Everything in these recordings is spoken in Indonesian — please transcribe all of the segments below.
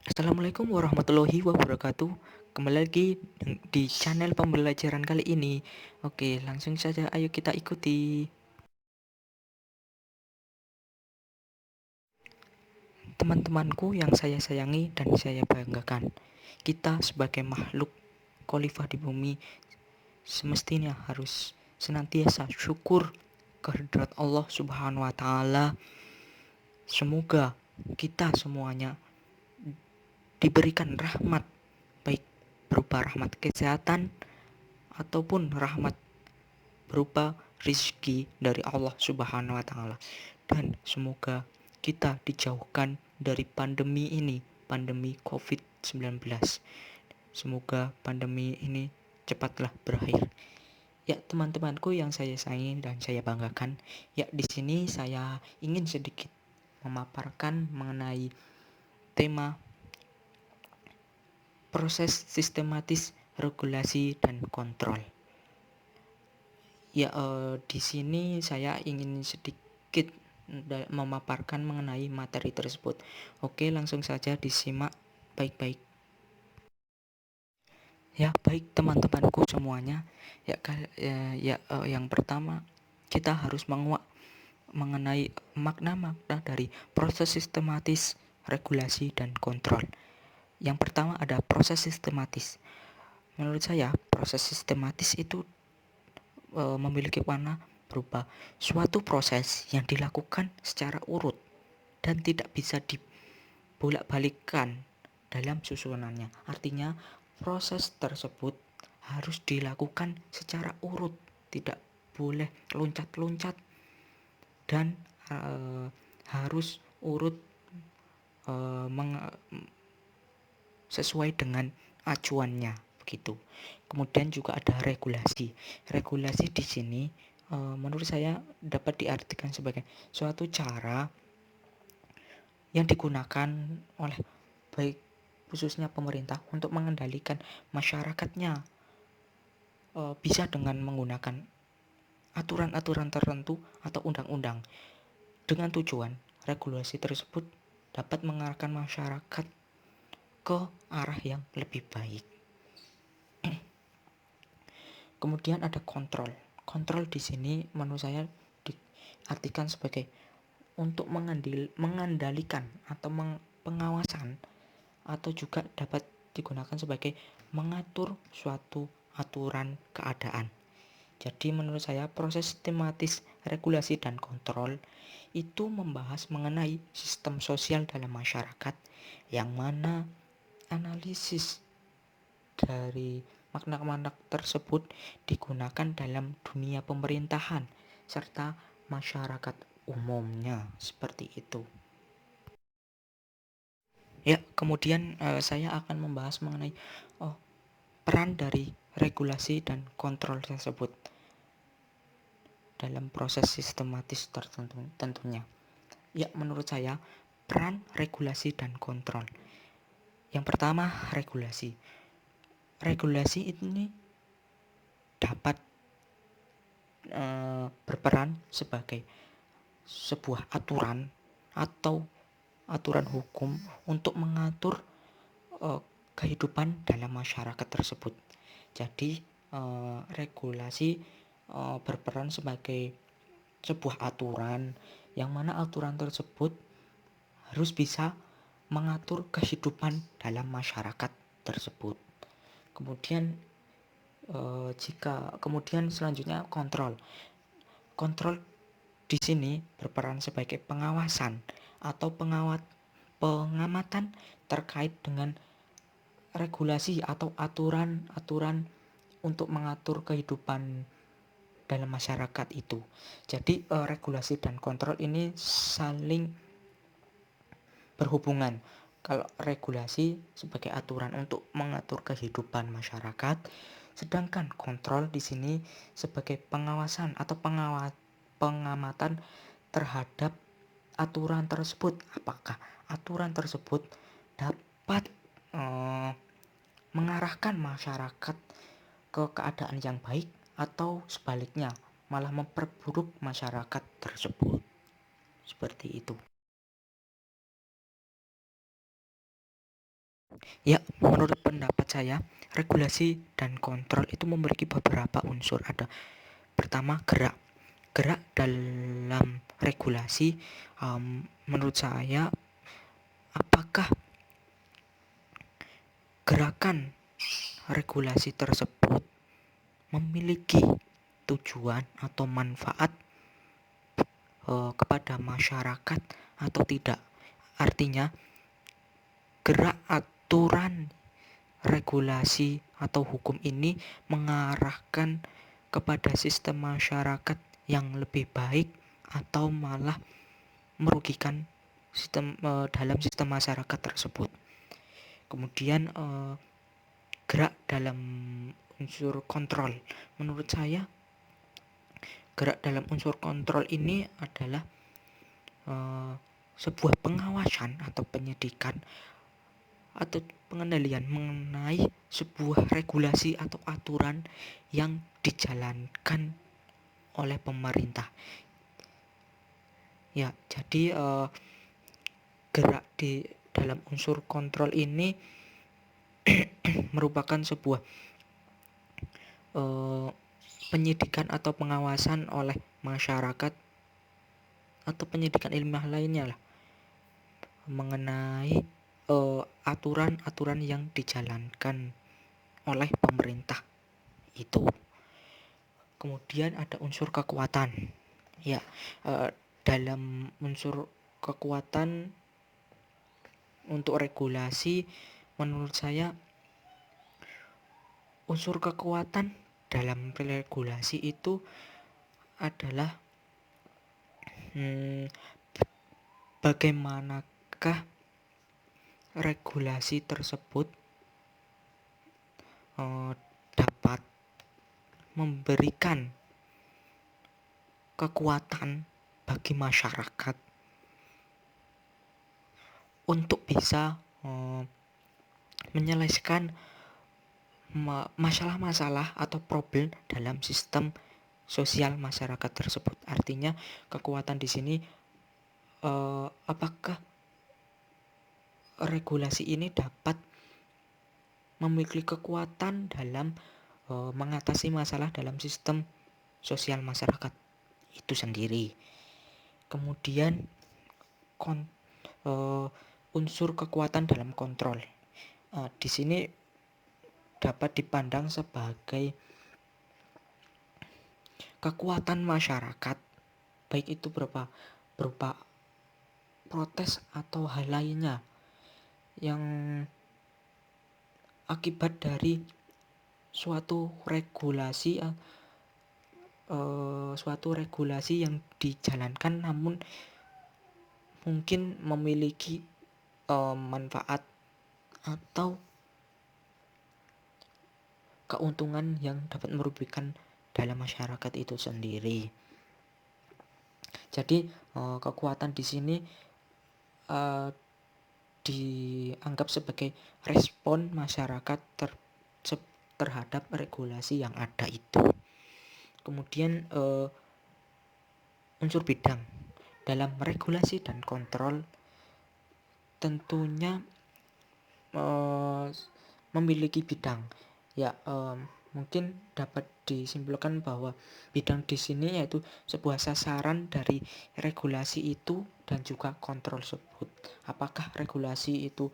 Assalamualaikum warahmatullahi wabarakatuh. Kembali lagi di channel pembelajaran kali ini. Oke, langsung saja ayo kita ikuti. Teman-temanku yang saya sayangi dan saya banggakan. Kita sebagai makhluk khalifah di bumi semestinya harus senantiasa syukur kehadirat Allah Subhanahu wa taala. Semoga kita semuanya diberikan rahmat, baik berupa rahmat kesehatan ataupun rahmat berupa rizki dari Allah Subhanahu wa taala. Dan semoga kita dijauhkan dari pandemi ini, pandemi COVID-19. Semoga pandemi ini cepatlah berakhir. Ya, teman-temanku yang saya sayangi dan saya banggakan, ya di sini saya ingin sedikit memaparkan mengenai tema proses sistematis regulasi dan kontrol. Ya, di sini saya ingin sedikit memaparkan mengenai materi tersebut. Oke, langsung saja disimak baik-baik. Ya, baik teman-temanku semuanya. Yang pertama kita harus menguak mengenai makna-makna dari proses sistematis regulasi dan kontrol. Yang pertama ada proses sistematis. Menurut saya, proses sistematis itu memiliki warna berupa suatu proses yang dilakukan secara urut dan tidak bisa dibolak-balikkan dalam susunannya. Artinya, proses tersebut harus dilakukan secara urut, tidak boleh loncat-loncat dan harus urut sesuai dengan acuannya begitu. Kemudian juga ada regulasi. Regulasi di sini menurut saya dapat diartikan sebagai suatu cara yang digunakan oleh baik khususnya pemerintah untuk mengendalikan masyarakatnya, bisa dengan menggunakan aturan-aturan tertentu atau undang-undang dengan tujuan regulasi tersebut dapat mengarahkan masyarakat ke arah yang lebih baik. Kemudian ada kontrol. Kontrol di sini menurut saya diartikan sebagai untuk mengendalikan atau pengawasan, atau juga dapat digunakan sebagai mengatur suatu aturan keadaan. Jadi menurut saya proses sistematis regulasi dan kontrol itu membahas mengenai sistem sosial dalam masyarakat, yang mana analisis dari makna-makna tersebut digunakan dalam dunia pemerintahan serta masyarakat umumnya, seperti itu. Ya, kemudian saya akan membahas mengenai peran dari regulasi dan kontrol tersebut dalam proses sistematis tertentu tentunya. Ya, menurut saya peran regulasi dan kontrol. Yang pertama, regulasi. Regulasi ini dapat berperan sebagai sebuah aturan atau aturan hukum untuk mengatur kehidupan dalam masyarakat tersebut. Jadi regulasi berperan sebagai sebuah aturan yang mana aturan tersebut harus bisa mengatur kehidupan dalam masyarakat tersebut. Kemudian selanjutnya kontrol. Kontrol di sini berperan sebagai pengawasan atau pengamatan terkait dengan regulasi atau aturan-aturan untuk mengatur kehidupan dalam masyarakat itu. Jadi regulasi dan kontrol ini saling berhubungan. Kalau regulasi sebagai aturan untuk mengatur kehidupan masyarakat, sedangkan kontrol di sini sebagai pengawasan atau pengamatan terhadap aturan tersebut. Apakah aturan tersebut dapat mengarahkan masyarakat ke keadaan yang baik atau sebaliknya malah memperburuk masyarakat tersebut. Seperti itu. Ya, menurut pendapat saya, regulasi dan kontrol itu memiliki beberapa unsur. Ada pertama gerak. Gerak dalam regulasi, menurut saya, apakah gerakan regulasi tersebut memiliki tujuan atau manfaat kepada masyarakat atau tidak. Artinya, gerak aturan regulasi atau hukum ini mengarahkan kepada sistem masyarakat yang lebih baik atau malah merugikan dalam sistem masyarakat tersebut. Kemudian gerak dalam unsur kontrol. Menurut saya, gerak dalam unsur kontrol ini adalah sebuah pengawasan atau penyidikan atau pengendalian mengenai sebuah regulasi atau aturan yang dijalankan oleh pemerintah. Ya, jadi gerak di dalam unsur kontrol ini merupakan sebuah penyidikan atau pengawasan oleh masyarakat atau penyidikan ilmiah lainnya lah mengenai aturan-aturan yang dijalankan oleh pemerintah itu. Kemudian ada unsur kekuatan. Ya, dalam unsur kekuatan untuk regulasi, menurut saya unsur kekuatan dalam regulasi itu adalah bagaimanakah regulasi tersebut dapat memberikan kekuatan bagi masyarakat untuk bisa menyelesaikan masalah-masalah atau problem dalam sistem sosial masyarakat tersebut. Artinya kekuatan di sini apakah regulasi ini dapat memiliki kekuatan dalam mengatasi masalah dalam sistem sosial masyarakat itu sendiri. Kemudian unsur kekuatan dalam kontrol. Di sini dapat dipandang sebagai kekuatan masyarakat, baik itu berupa protes atau hal lainnya yang akibat dari suatu regulasi yang dijalankan namun mungkin memiliki manfaat atau keuntungan yang dapat merugikan dalam masyarakat itu sendiri. Jadi kekuatan di sini dianggap sebagai respon masyarakat terhadap regulasi yang ada itu. Kemudian unsur bidang dalam regulasi dan kontrol tentunya memiliki bidang. Ya, mungkin dapat disimpulkan bahwa bidang di sini yaitu sebuah sasaran dari regulasi itu dan juga kontrol tersebut. Apakah regulasi itu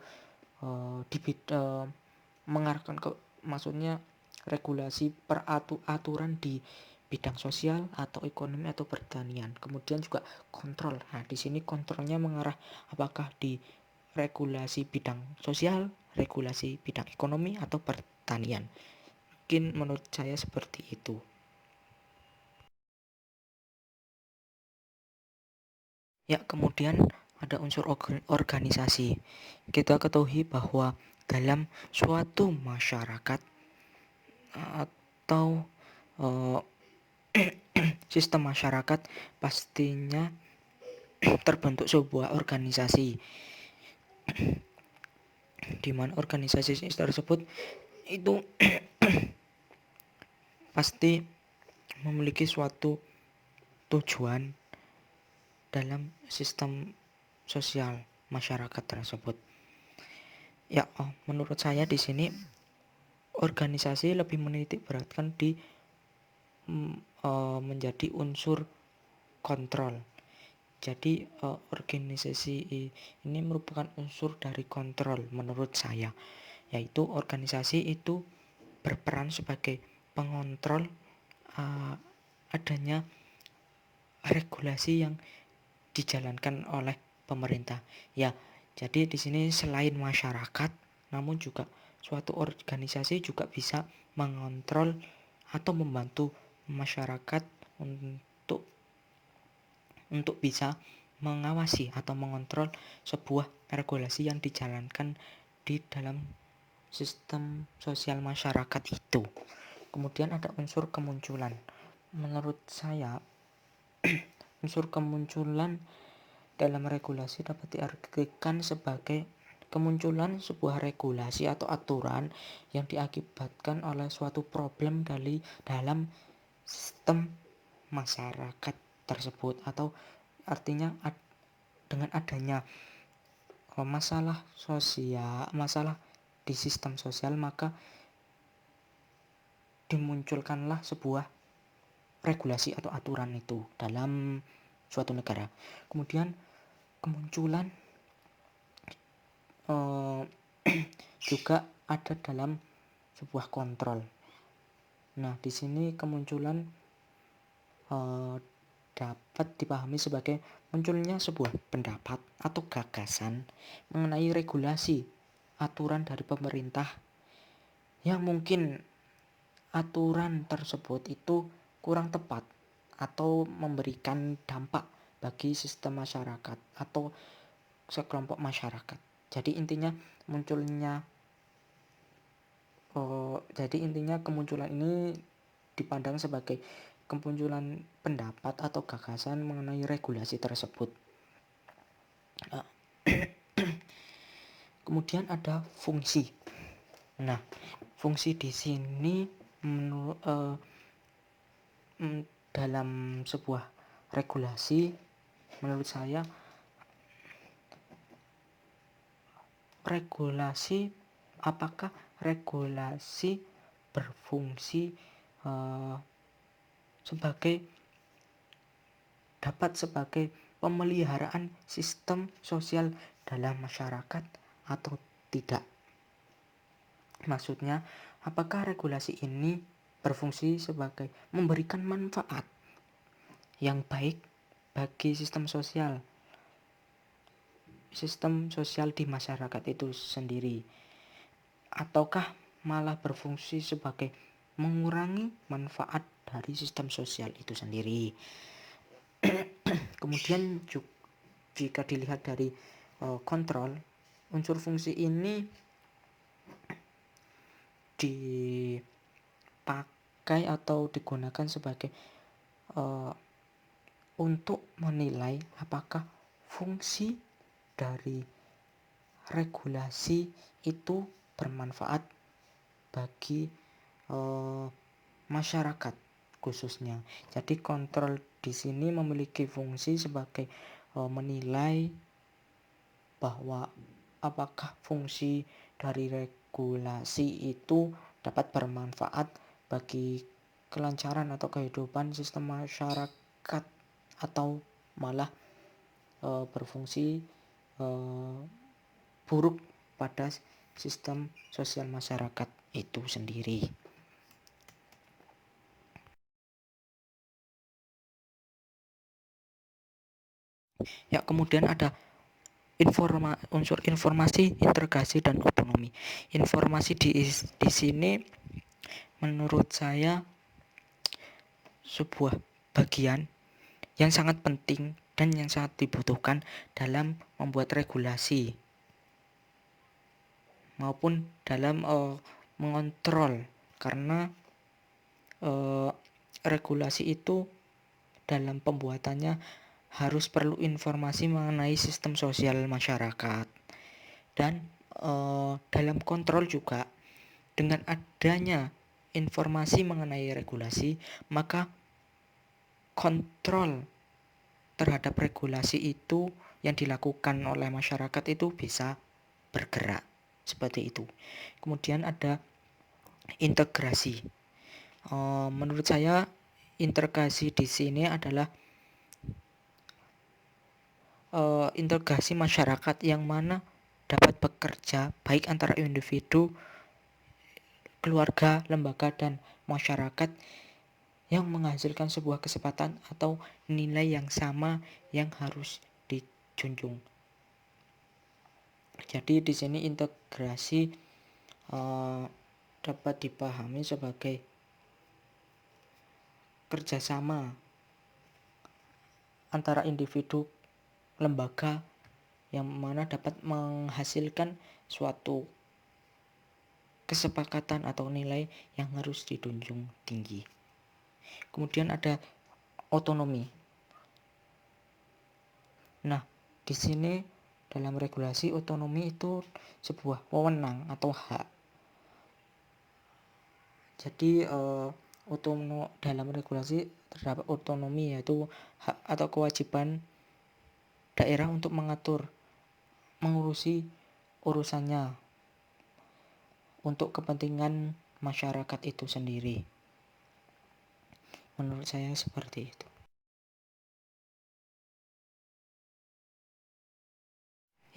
mengarahkan ke, maksudnya regulasi peraturan di bidang sosial atau ekonomi atau pertanian. Kemudian juga kontrol. Nah, di sini kontrolnya mengarah apakah di regulasi bidang sosial, regulasi bidang ekonomi atau pertanian. Mungkin menurut saya seperti itu. Ya, kemudian ada unsur organisasi. Kita ketahui bahwa dalam suatu masyarakat atau sistem masyarakat pastinya terbentuk sebuah organisasi di mana organisasi tersebut itu pasti memiliki suatu tujuan dalam sistem sosial masyarakat tersebut. Ya, menurut saya di sini organisasi lebih menitik beratkan di menjadi unsur kontrol. Jadi organisasi ini merupakan unsur dari kontrol menurut saya, yaitu organisasi itu berperan sebagai pengontrol adanya regulasi yang dijalankan oleh pemerintah. Ya, jadi di sini selain masyarakat, namun juga suatu organisasi juga bisa mengontrol atau membantu masyarakat untuk bisa mengawasi atau mengontrol sebuah regulasi yang dijalankan di dalam sistem sosial masyarakat itu. Kemudian ada unsur kemunculan. Menurut saya, unsur kemunculan dalam regulasi dapat diartikan sebagai kemunculan sebuah regulasi atau aturan yang diakibatkan oleh suatu problem dalam sistem masyarakat tersebut, atau artinya dengan adanya masalah di sistem sosial, maka dimunculkanlah sebuah regulasi atau aturan itu dalam suatu negara. Kemudian kemunculan juga ada dalam sebuah kontrol. Nah, di sini kemunculan dapat dipahami sebagai munculnya sebuah pendapat atau gagasan mengenai regulasi aturan dari pemerintah yang mungkin aturan tersebut itu kurang tepat atau memberikan dampak bagi sistem masyarakat atau sekelompok masyarakat. Jadi intinya kemunculan ini dipandang sebagai kemunculan pendapat atau gagasan mengenai regulasi tersebut. Kemudian ada fungsi. Nah, fungsi di sini dalam sebuah regulasi, menurut saya apakah regulasi berfungsi dapat sebagai pemeliharaan sistem sosial dalam masyarakat atau tidak. Maksudnya, apakah regulasi ini berfungsi sebagai memberikan manfaat yang baik bagi sistem sosial di masyarakat itu sendiri, ataukah malah berfungsi sebagai mengurangi manfaat dari sistem sosial itu sendiri. Kemudian jika dilihat dari kontrol, unsur fungsi ini dipakai atau digunakan sebagai untuk menilai apakah fungsi dari regulasi itu bermanfaat bagi masyarakat khususnya. Jadi kontrol di sini memiliki fungsi sebagai menilai bahwa apakah fungsi dari regulasi itu dapat bermanfaat bagi kelancaran atau kehidupan sistem masyarakat, atau malah berfungsi buruk pada sistem sosial masyarakat itu sendiri. Ya, kemudian ada unsur informasi, integrasi, dan otonomi. Informasi di sini menurut saya sebuah bagian yang sangat penting dan yang sangat dibutuhkan dalam membuat regulasi maupun dalam mengontrol, karena regulasi itu dalam pembuatannya harus perlu informasi mengenai sistem sosial masyarakat. Dan dalam kontrol juga, dengan adanya informasi mengenai regulasi, maka kontrol terhadap regulasi itu yang dilakukan oleh masyarakat itu bisa bergerak. seperti itu. Kemudian ada integrasi. Menurut saya integrasi di sini adalah integrasi masyarakat yang mana dapat bekerja baik antara individu, keluarga, lembaga, dan masyarakat yang menghasilkan sebuah kesempatan atau nilai yang sama yang harus dijunjung. Jadi di sini integrasi dapat dipahami sebagai kerjasama antara individu, lembaga yang mana dapat menghasilkan suatu kesepakatan atau nilai yang harus dijunjung tinggi. Kemudian ada otonomi. Nah, di sini dalam regulasi otonomi itu sebuah wewenang atau hak. Jadi dalam regulasi terdapat otonomi, yaitu hak atau kewajiban daerah untuk mengurusi urusannya untuk kepentingan masyarakat itu sendiri. Menurut saya seperti itu.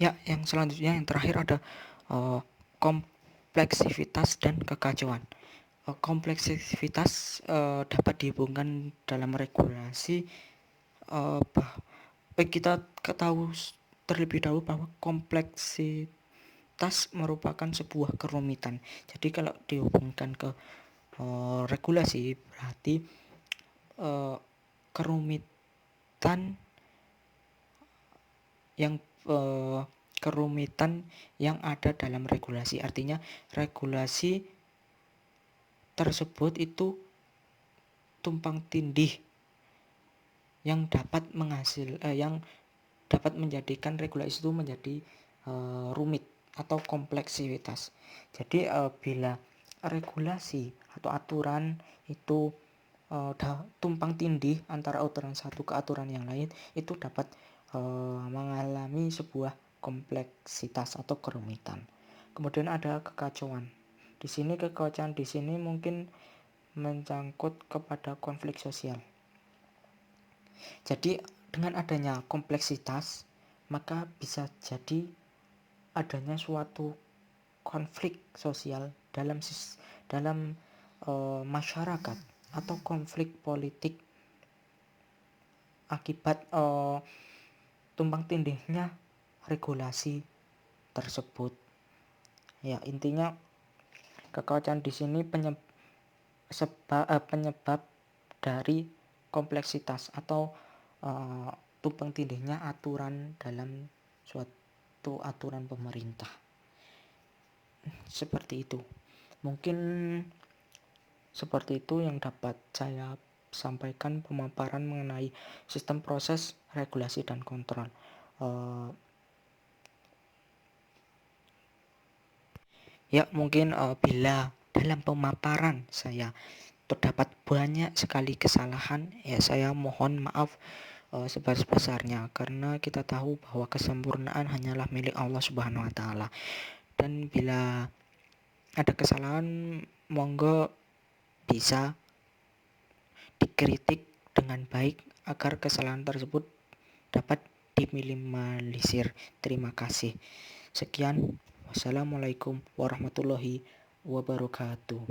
Ya, yang selanjutnya yang terakhir ada kompleksivitas dan kekacauan. Kompleksivitas dapat dihubungkan dalam regulasi. Kita ketahui terlebih dahulu bahwa kompleksitas merupakan sebuah kerumitan. Jadi kalau dihubungkan ke regulasi berarti kerumitan yang ada dalam regulasi. Artinya regulasi tersebut itu tumpang tindih yang dapat menjadikan regulasi itu menjadi rumit atau kompleksivitas. Jadi bila regulasi atau aturan itu tumpang tindih antara aturan satu ke aturan yang lain, itu dapat mengalami sebuah kompleksitas atau kerumitan. Kemudian ada kekacauan. Di sini kekacauan di sini mungkin mencangkut kepada konflik sosial. Jadi dengan adanya kompleksitas, maka bisa jadi adanya suatu konflik sosial dalam masyarakat atau konflik politik akibat tumpang tindihnya regulasi tersebut. Ya, intinya kekacauan di sini penyebab dari kompleksitas atau tumpang tindihnya aturan dalam suatu aturan pemerintah. Seperti itu. Mungkin seperti itu yang dapat saya sampaikan pemaparan mengenai sistem proses regulasi dan kontrol. Ya, mungkin bila dalam pemaparan saya terdapat banyak sekali kesalahan, ya saya mohon maaf sebesar-besarnya, karena kita tahu bahwa kesempurnaan hanyalah milik Allah Subhanahu wa taala. Dan bila ada kesalahan, monggo bisa dikritik dengan baik agar kesalahan tersebut dapat diminimalisir. Terima kasih. Sekian. Wassalamualaikum warahmatullahi wabarakatuh.